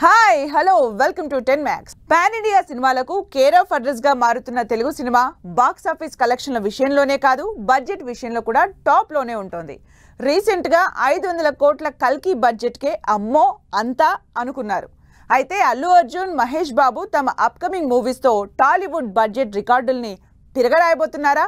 Hi hello welcome to 10 Max. Pan India సినిమాలకు care of address గా మారుతున్న Telugu cinema box office కలెక్షన్ల విషయంలోనే కాదు బడ్జెట్ విషయంలో కూడా టాప్ లోనే ఉంటుంది. రీసెంట్ గా 500 కోట్ల కల్కి బడ్జెట్ కే అమ్మో అంతా అనుకున్నారు. అయితే అల్లు అర్జున్, మహేష్ బాబు తమ అప్కమింగ్ మూవీస్ తో టాలీవుడ్ బడ్జెట్ రికార్డుల్ని తిరగరాయబోతున్నారా?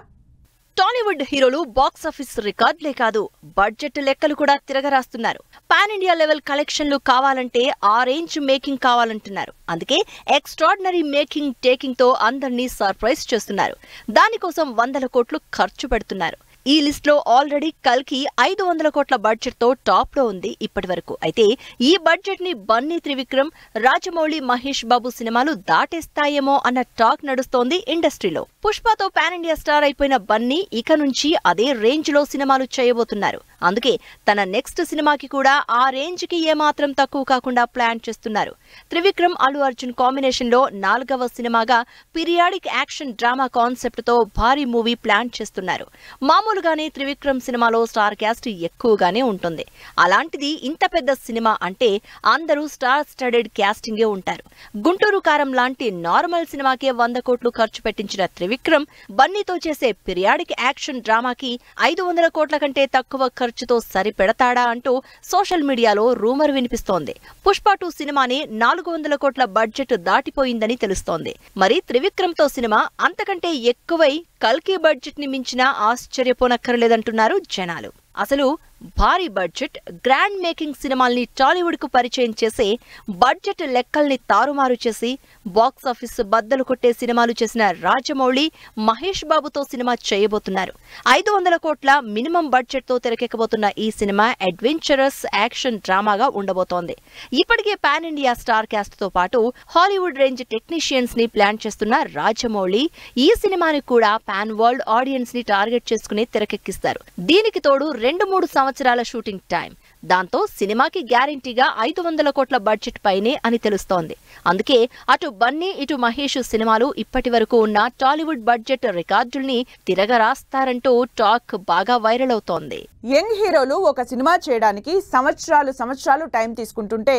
టాలీవుడ్ హీరోలు బాక్స్ ఆఫీస్ రికార్డులే కాదు బడ్జెట్ లెక్కలు కూడా తిరగరాస్తున్నారు. పాన్ ఇండియా లెవెల్ కలెక్షన్లు కావాలంటే ఆ రేంజ్ మేకింగ్ కావాలంటున్నారు. అందుకే ఎక్స్ట్రాడినరీ మేకింగ్ టేకింగ్ తో అందరినీ సర్ప్రైజ్ చేస్తున్నారు. దానికోసం 100 కోట్లు ఖర్చు పెడుతున్నారు. ఈ లిస్ట్ లో ఆల్రెడీ కల్కి 500 కోట్ల బడ్జెట్ తో టాప్ లో ఉంది ఇప్పటి వరకు. అయితే ఈ బడ్జెట్ ని బన్నీ త్రివిక్రమ్, రాజమౌళి, మహేష్ బాబు సినిమాలు దాటేస్తాయేమో అన్న టాక్ నడుస్తోంది ఇండస్ట్రీలో. పుష్పతో పాన్ ఇండియా స్టార్ అయిపోయిన బన్నీ ఇక నుంచి అదే రేంజ్ లో సినిమాలు చేయబోతున్నారు. అందుకే తన నెక్స్ట్ సినిమాకి కూడా ఆ రేంజ్ కి ఏమాత్రం తక్కువ కాకుండా ప్లాన్ చేస్తున్నారు. త్రివిక్రమ్, అల్లు అర్జున్ కాంబినేషన్ లో 4వ సినిమాగా పీరియాడిక్ యాక్షన్ డ్రామా కాన్సెప్ట్ తో భారీ మూవీ ప్లాన్ చేస్తున్నారు. మామూలుగానే త్రివిక్రమ్ సినిమాలో స్టార్ క్యాస్ట్ ఎక్కువగానే ఉంటుంది. అలాంటిది ఇంత పెద్ద సినిమా అంటే అందరూ స్టార్ స్టడెడ్ క్యాస్టింగే ఉంటారు. గుంటూరు కారం లాంటి నార్మల్ సినిమాకే 100 కోట్లు ఖర్చు పెట్టించిన త్రివిక్రమ్ బన్నీతో చేసే పీరియాడిక్ యాక్షన్ డ్రామాకి 500 కోట్ల కంటే తక్కువ ఖర్చుతో సరిపెడతాడా అంటూ సోషల్ మీడియాలో రూమర్ వినిపిస్తోంది. పుష్ప 2 సినిమానే 400 కోట్ల బడ్జెట్ దాటిపోయిందని తెలుస్తోంది. మరి త్రివిక్రమ్ తో సినిమా అంతకంటే ఎక్కువై కల్కి బడ్జెట్ ని మించినా ఆశ్చర్యపోనక్కర్లేదంటున్నారు జనాలు. అసలు భారీ బడ్జెట్ గ్రాండ్ మేకింగ్ సినిమాల్ని టాలీవుడ్ కు పరిచయం చేసే బడ్జెట్ లెక్కల్ని తారుమారు చేసి బాక్స్ ఆఫీస్ బద్దలు కొట్టే సినిమాలు చేసిన రాజమౌళి, మహేష్ బాబుతో సినిమా చేయబోతున్నారు. 500 కోట్ల మినిమం బడ్జెట్ తో తెరకెక్కబోతున్న ఈ సినిమా అడ్వెంచరస్ యాక్షన్ డ్రామాగా ఉండబోతోంది. ఇప్పటికే పాన్ ఇండియా స్టార్ క్యాస్ట్ తో పాటు హాలీవుడ్ రేంజ్ టెక్నీషియన్స్ ని ప్లాన్ చేస్తున్న రాజమౌళి ఈ సినిమాని కూడా పాన్ వరల్డ్ ఆడియన్స్ ని టార్గెట్ చేసుకుని తెరకెక్కిస్తారు. దీనికి తోడు 2-3 సంవత్సరాల షూటింగ్ టైం. దాంతో సినిమాకి గ్యారంటీగా 500 కోట్ల బడ్జెట్ పైనే అని తెలుస్తోంది. అందుకే అటు బన్నీ, ఇటు మహేష్ సినిమాలు ఇప్పటి వరకు ఉన్న టాలీవుడ్ బడ్జెట్ రికార్డుల్ని తిరగరాస్తారంటూ టాక్ బాగా వైరల్ అవుతోంది. యంగ్ హీరోలు ఒక సినిమా చేయడానికి సంవత్సరాలు టైం తీసుకుంటుంటే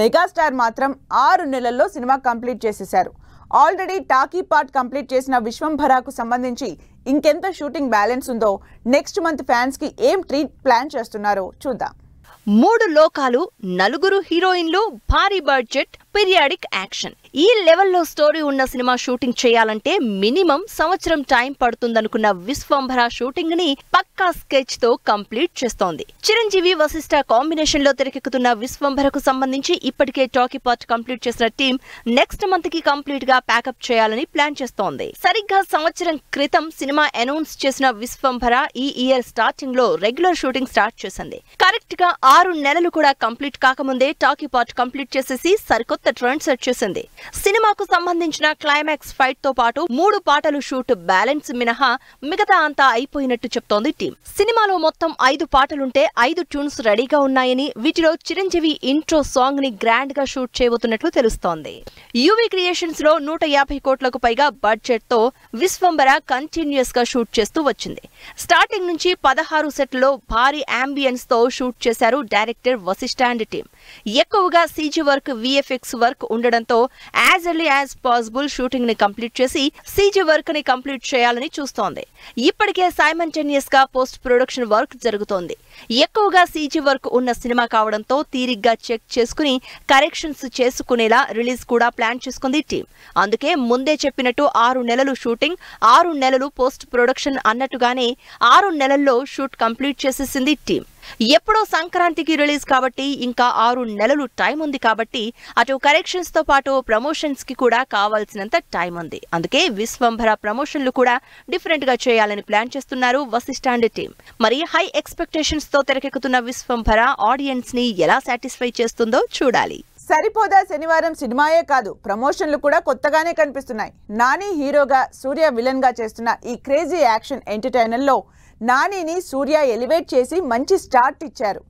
మెగాస్టార్ మాత్రం 6 నెలల్లో సినిమా కంప్లీట్ చేసేశారు. ఆల్రెడీ టాకీ పార్ట్ కంప్లీట్ చేసిన విశ్వంభరాకు సంబంధించి ఇంకెంత షూటింగ్ బ్యాలెన్స్ ఉందో నెక్స్ట్ మంత్ ఫ్యాన్స్ కి ఏం ట్రీట్ ప్లాన్ చేస్తున్నారో చూద్దాం. 3 లోకాలు, 4 హీరోయిన్లు, భారీ బడ్జెట్, పీరియాడిక్ యాక్షన్. ఈ లెవెల్లో స్టోరీ ఉన్న సినిమా షూటింగ్ చేయాలంటే మినిమం సంవత్సరం టైం పడుతుందనుకున్న విశ్వంభర షూటింగ్ ని పక్కా స్కెచ్ తో కంప్లీట్ చేస్తోంది. చిరంజీవి, వశిష్ఠ కాంబినేషన్ లో తెరకెక్కుతున్న విశ్వంభరకు సంబంధించి ఇప్పటికే టాకీ పార్ట్ కంప్లీట్ చేసిన టీం నెక్స్ట్ మంత్ కి కంప్లీట్ గా ప్యాకప్ చేయాలని ప్లాన్ చేస్తోంది. సరిగ్గా సంవత్సరం క్రితం సినిమా అనౌన్స్ చేసిన విశ్వంభర ఈ ఇయర్ స్టార్టింగ్ లో రెగ్యులర్ షూటింగ్ స్టార్ట్ చేసింది. కరెక్ట్ గా 6 నెలలు కూడా కంప్లీట్ కాకముందే టాకీ పార్ట్ కంప్లీట్ చేసేసి సరికొత్త ట్రెండ్ సెట్ చేసింది. సినిమాకు సంబంధించిన క్లైమాక్స్ ఫైట్ తో పాటు 3 పాటలు షూట్ బ్యాలెన్స్ మినహా మిగతా అంతా అయిపోయినట్టు చెప్తోంది టీం. సినిమాలో మొత్తం 5 పాటలుంటే 5 ట్యూన్స్ రెడీగా ఉన్నాయని, వీటిలో చిరంజీవి ఇంట్రో సాంగ్ ని గ్రాండ్ గా షూట్ చేయబోతున్నట్లు తెలుస్తోంది. యువి క్రియేషన్స్ లో 150 కోట్లకు పైగా బడ్జెట్ తో విశ్వంభర కంటిన్యూస్ గా షూట్ చేస్తూ వచ్చింది. స్టార్టింగ్ నుంచి 16 సెట్లలో భారీ అంబియన్స్ తో షూట్ చేశారు డైరెక్టర్ వశిష్ఠ అండ్ టీం. ఎక్కువగా సీజీ వర్క్, విఎఫ్ఎక్స్ వర్క్ ఉండడంతో as early as possible shooting ని కంప్లీట్ చేసి సీజీ వర్క్ ని కంప్లీట్ చేయాలని చూస్తోంది. ఇప్పటికే సైమల్టేనియస్ గా పోస్ట్ ప్రొడక్షన్ వర్క్ జరుగుతోంది. ఎక్కువగా సీజీ వర్క్ ఉన్న సినిమా కావడంతో తీరిగ్గా చెక్ చేసుకుని కరెక్షన్స్ చేసుకునేలా రిలీజ్ కూడా ప్లాన్ చేసుకుంది టీం. అందుకే ముందే చెప్పినట్టు 6 నెలలు షూటింగ్, 6 నెలలు పోస్ట్ ప్రొడక్షన్ అన్నట్టుగానే 6 నెలల్లో షూట్ కంప్లీట్ చేసేసింది టీం. ఎప్పుడో సంక్రాంతికి రిలీజ్ కాబట్టి ఇంకా 6 నెలలు టైం ఉంది కాబట్టి అటు కరెక్షన్స్ తో పాటు ప్రమోషన్స్ కి కూడా కావాల్సినంత టైం ఉంది. అందుకే విశ్వంభర ప్రమోషన్లు కూడా డిఫరెంట్ గా చేయాలని ప్లాన్ చేస్తున్నారు వశిష్ఠ అండ్ టీం. మరి హై ఎక్స్పెక్టేషన్స్ తో తెరకెక్కుతున్న విశ్వంభర ఆడియన్స్ ని ఎలా సాటిస్ఫై చేస్తుందో చూడాలి. సరిపోదా శనివారం సినిమాయే కాదు, ప్రమోషన్లు కూడా కొత్తగానే కనిపిస్తున్నాయి. నాని హీరోగా, సూర్య విలన్ గా చేస్తున్న ఈ క్రేజీ యాక్షన్ ఎంటర్టైనర్ లో నానిని సూర్య ఎలివేట్ చేసి మంచి స్టార్ట్ ఇచ్చారు.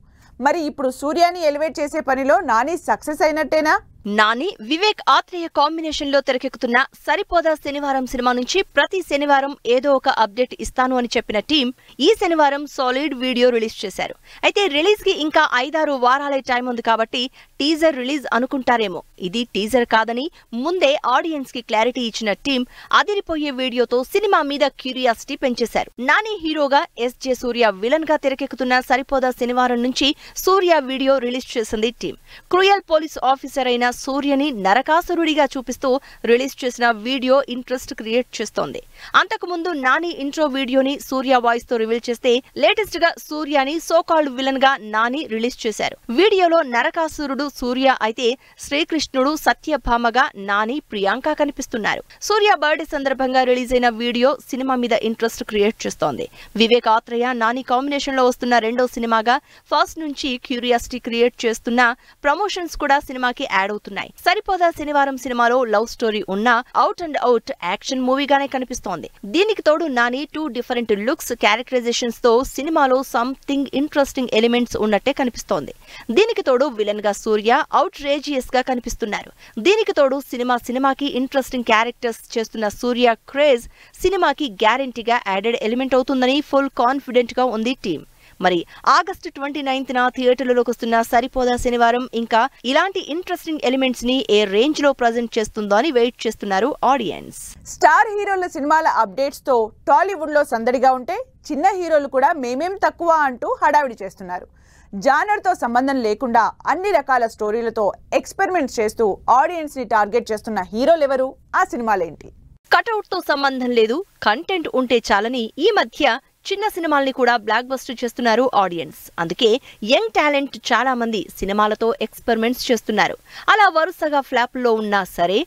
మరి ఇప్పుడు సూర్యని ఎలివేట్ చేసే పనిలో నాని సక్సెస్ అయినట్టేనా? నాని, వివేక్ ఆత్రేయ కాంబినేషన్ లో తెరకెక్కుతున్న సరిపోదా శనివారం సినిమా నుంచి ప్రతి శనివారం ఏదో ఒక అప్డేట్ ఇస్తాను అని చెప్పిన టీం ఈ శనివారం సాలిడ్ వీడియో రిలీజ్ చేశారు. అయితే రిలీజ్ కి ఇంకా 5-6 వారాలే టైం ఉంది కాబట్టి టీజర్ రిలీజ్ అనుకుంటారేమో. ఇది టీజర్ కాదని ముందే ఆడియన్స్ కి క్లారిటీ ఇచ్చిన టీం అదిరిపోయే వీడియోతో సినిమా మీద క్యూరియాసిటీ పెంచేశారు. నాని హీరోగా ఎస్జే సూర్య విలన్ గా తెరకెక్కుతున్న సరిపోదా శనివారం నుంచి సూర్య వీడియో రిలీజ్ చేసింది టీం. క్రూయల్ పోలీస్ ఆఫీసర్ అయిన సూర్యని నరకాసురుడిగా చూపిస్తూ రిలీజ్ చేసిన వీడియో ఇంట్రెస్ట్ క్రియేట్ చేస్తోంది. అంతకుముందు నాని ఇంట్రో వీడియోని సూర్య వాయిస్ తో రివీల్ చేస్తే లేటెస్ట్ గా సూర్యని సోకాల్డ్ విలన్ గా నాని రిలీజ్ చేశారు. వీడియోలో నరకాసురుడు సూర్య అయితే శ్రీకృష్ణుడు సత్యభామగా నాని, ప్రియాంక కనిపిస్తున్నారు. సూర్య బర్త్డే సందర్భంగా రిలీజ్ అయిన వీడియో సినిమా మీద ఇంట్రెస్ట్ క్రియేట్ చేస్తోంది. వివేక్ ఆత్రేయ, నాని కాంబినేషన్ లో వస్తున్న రెండో సినిమాగా ఫస్ట్ నుంచి క్యూరియాసిటీ క్రియేట్ చేస్తున్న ప్రమోషన్స్ కూడా సినిమాకి యాడ్ అవుతున్నాయి. సరిపోదా శనివారం సినిమాలో లవ్ స్టోరీ ఉన్న అవుట్ అండ్ అవుట్ యాక్షన్ మూవీగానే కనిపిస్తోంది. దీనికి తోడు నాని 2 డిఫరెంట్ లుక్స్, క్యారెక్టరైజేషన్స్ తో సినిమాలో సంథింగ్ ఇంట్రెస్టింగ్ ఎలిమెంట్స్ ఉన్నట్టే కనిపిస్తోంది. దీనికి తోడు విలన్ గా సూర్య అవుట్ రేజియస్ గా కనిపిస్తున్నారు. దీనికి తోడు సినిమాకి ఇంట్రెస్టింగ్ క్యారెక్టర్స్ చేస్తున్న సూర్య క్రేజ్ సినిమాకి గ్యారెంటీగా యాడెడ్ ఎలిమెంట్ అవుతుందని ఫుల్ కాన్ఫిడెంట్ గా ఉంది టీం. మరి ఆగస్టు 29న థియేటర్లలోకి వస్తున్న సరిపోదా శనివారం ఇంకా ఇలాంటి ఇంట్రెస్టింగ్ ఎలిమెంట్స్ ని ఏ రేంజ్ లో ప్రజెంట్ చేస్తుందో అని వెయిట్ చేస్తున్నారు ఆడియన్స్. స్టార్ హీరోల సినిమాల అప్డేట్స్ తో టాలీవుడ్ లో సందడిగా ఉంటే చిన్న హీరోలు కూడా మేమేం తక్కువ అంటూ హడావిడి చేస్తున్నారు. జానర్ తో సంబంధం లేకుండా అన్ని రకాల స్టోరీలతో ఎక్స్పెరిమెంట్స్ చేస్తూ ఆడియన్స్ ని టార్గెట్ చేస్తున్న హీరోలు ఎవరు, ఆ సినిమాలేంటి? కటౌట్ తో సంబంధం లేదు, కంటెంట్ ఉంటే చాలని ఈ మధ్య చిన్న సినిమాల్ని కూడా బ్లాక్ బస్టర్ చేస్తున్నారు ఆడియన్స్. అందుకే యంగ్ టాలెంట్ చాలా మంది సినిమాలతో ఎక్స్పెరిమెంట్స్ చేస్తున్నారు. అలా వరుసగా ఫ్లాప్లో ఉన్నా సరే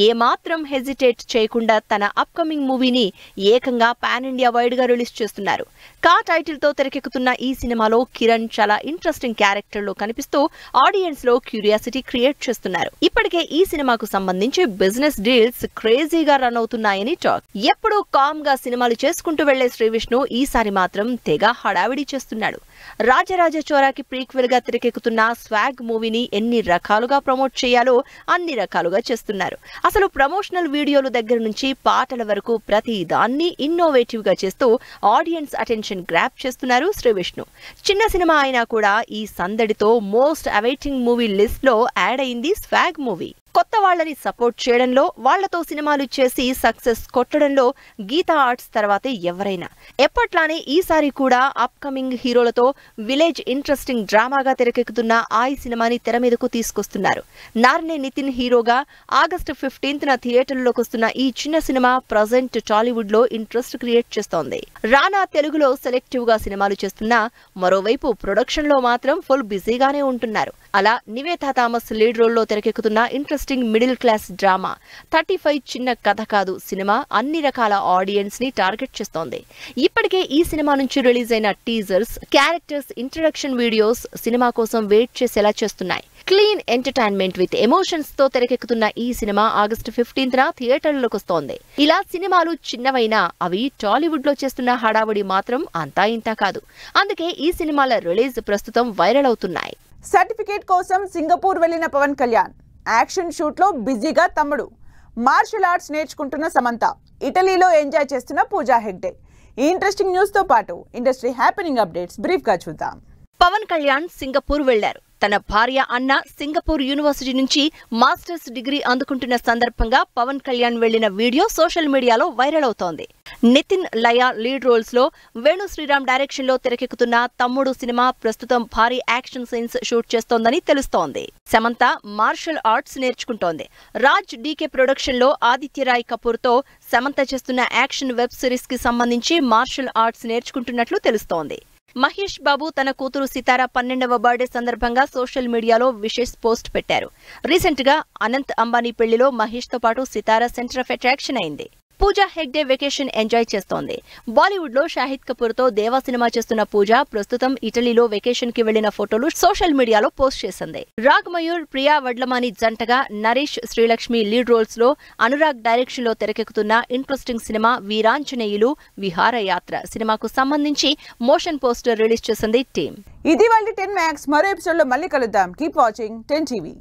ఏమాత్రం హెజిటేట్ చేయకుండా తన అప్కమింగ్ మూవీని ఏకంగా పాన్ ఇండియా వైడ్ గా రిలీజ్ చేస్తున్నారు. కా టైటిల్ తో తెరకెక్కుతున్న ఈ సినిమాలో కిరణ్ చాలా ఇంట్రెస్టింగ్ క్యారెక్టర్ లో కనిపిస్తూ ఆడియన్స్ లో క్యూరియాసిటీ క్రియేట్ చేస్తున్నారు. ఇప్పటికే ఈ సినిమాకు సంబంధించి బిజినెస్ డీల్స్ క్రేజీగా రన్ అవుతున్నాయని టాక్. ఎప్పుడూ కామ్ గా సినిమాలు చేసుకుంటూ వెళ్లే శ్రీవిష్ణు ఈసారి మాత్రం తెగ హడావిడి చేస్తున్నాడు. రాజరాజ చోరాకి ప్రీక్వెల్ గా తెరకెక్కుతున్న స్వాగ్ మూవీని ఎన్ని రకాలుగా ప్రమోట్ చేయాలో అన్ని రకాలుగా చేస్తున్నారు. అసలు ప్రమోషనల్ వీడియోల దగ్గర నుంచి పాటల వరకు ప్రతి దాన్ని ఇన్నోవేటివ్ గా చేస్తూ ఆడియన్స్ అటెన్షన్ గ్రాప్ చేస్తున్నారు శ్రీవిష్ణు. చిన్న సినిమా అయినా కూడా ఈ సందడితో మోస్ట్ అవైటింగ్ మూవీ లిస్ట్ లో యాడ్ అయింది స్వాగ్ మూవీ. కొత్త వాళ్ళని సపోర్ట్ చేయడంలో, వాళ్లతో సినిమాలు చేసి సక్సెస్ కొట్టడంలో గీతా ఆర్ట్స్ తర్వాతే ఎవరైనా. ఎప్పట్లానే ఈసారి కూడా అప్కమింగ్ హీరోలతో విలేజ్ ఇంట్రెస్టింగ్ డ్రామాగా తెరకెక్కుతున్న ఈ సినిమాని తెర మీదకు తీసుకొస్తున్నారు. నార్నే నితిన్ హీరోగా ఆగస్టు 15న థియేటర్లోకి వస్తున్న ఈ చిన్న సినిమా ప్రజెంట్ టాలీవుడ్ లో ఇంట్రెస్ట్ క్రియేట్ చేస్తోంది. రానా తెలుగులో సెలెక్టివ్ గా సినిమాలు చేస్తున్నా మరోవైపు ప్రొడక్షన్ లో మాత్రం ఫుల్ బిజీగానే ఉంటున్నారు. అలా నివేతా థామస్ లీడ్ రోల్ లో తెరకెక్కుతున్న ఇంట్రెస్టింగ్ మిడిల్ క్లాస్ డ్రామా 35 చిన్న కథ కాదు సినిమా అన్ని రకాల ఆడియన్స్ ని టార్గెట్ చేస్తోంది. ఇప్పటికే ఈ సినిమా నుంచి రిలీజ్ అయిన teasers, characters introduction videos cinema కోసం వెయిట్ చేసేలా చేస్తున్నాయి. క్లీన్ ఎంటర్టైన్మెంట్ విత్ ఎమోషన్స్ తో తెరకెక్కుతున్న ఈ సినిమా ఆగస్టు 15న థియేటర్లోకి వస్తోంది. ఇలా సినిమాలు చిన్నవైనా అవి టాలీవుడ్ లో చేస్తున్న హడావుడి మాత్రం అంతా ఇంతా కాదు. అందుకే ఈ సినిమాల రిలీజ్ ప్రస్తుతం వైరల్ అవుతున్నాయి. సర్టిఫికేట్ కోసం సింగపూర్ వెళ్లిన పవన్ కళ్యాణ్, యాక్షన్ షూట్ లో బిజీగా తమ్ముడు, మార్షల్ ఆర్ట్స్ నేర్చుకుంటున్న సమంత, ఇటలీలో ఎంజాయ్ చేస్తున్న పూజా హెగ్డే. ఈ ఇంట్రెస్టింగ్ న్యూస్ తో పాటు ఇండస్ట్రీ హ్యాపెనింగ్ అప్డేట్స్ బ్రీఫ్ గా చూద్దాం. పవన్ కళ్యాణ్ సింగపూర్ వెళ్లారు. తన భార్య అన్న సింగపూర్ యూనివర్సిటీ నుంచి మాస్టర్స్ డిగ్రీ అందుకుంటున్న సందర్భంగా పవన్ కళ్యాణ్ వెళ్లిన వీడియో సోషల్ మీడియాలో వైరల్ అవుతోంది. నితిన్, లయ లీడ్ రోల్స్ లో వేణు శ్రీరామ్ డైరెక్షన్ లో తెరకెక్కుతున్న తమ్ముడు సినిమా ప్రస్తుతం భారీ యాక్షన్ సీన్స్ షూట్ చేస్తోందని తెలుస్తోంది. సమంత మార్షల్ ఆర్ట్స్ నేర్చుకుంటోంది. రాజ్ డీకే ప్రొడక్షన్ లో ఆదిత్యరాయ్ కపూర్ తో సమంత చేస్తున్న యాక్షన్ వెబ్ సిరీస్ కి సంబంధించి మార్షల్ ఆర్ట్స్ నేర్చుకుంటున్నట్లు తెలుస్తోంది. మహేష్ బాబు తన కూతురు సితార 12వ బర్త్డే సందర్భంగా సోషల్ మీడియాలో విషెస్ పోస్ట్ పెట్టారు. రీసెంట్ గా అనంత్ అంబానీ పెళ్లిలో మహేష్ తో పాటు సితార సెంటర్ ఆఫ్ అట్రాక్షన్ అయింది. పూజా హెగ్డే వెకేషన్ ఎంజాయ్ చేస్తోంది. బాలీవుడ్ లో షాహిద్ కపూర్ తో దేవా సినిమా చేస్తున్న పూజ ప్రస్తుతం ఇటలీలో వెకేషన్ కి వెళ్లిన ఫోటోలు సోషల్ మీడియాలో పోస్ట్ చేసింది. రాగ్ మయూర్, ప్రియా వడ్లమాని జంటగా నరేష్, శ్రీలక్ష్మి లీడ్ రోల్స్ లో అనురాగ్ డైరెక్షన్ లో తెరకెక్కుతున్న ఇంట్రెస్టింగ్ సినిమా వీరాంజనేయులు విహారయాత్ర సినిమాకు సంబంధించి మోషన్ పోస్టర్ రిలీజ్ చేసింది టీం. ఇది వాళ్ళ 10 మ్యాక్స్. మరో ఎపిసోడ్ లో మళ్ళీ కలుద్దాం. Keep watching 10 TV.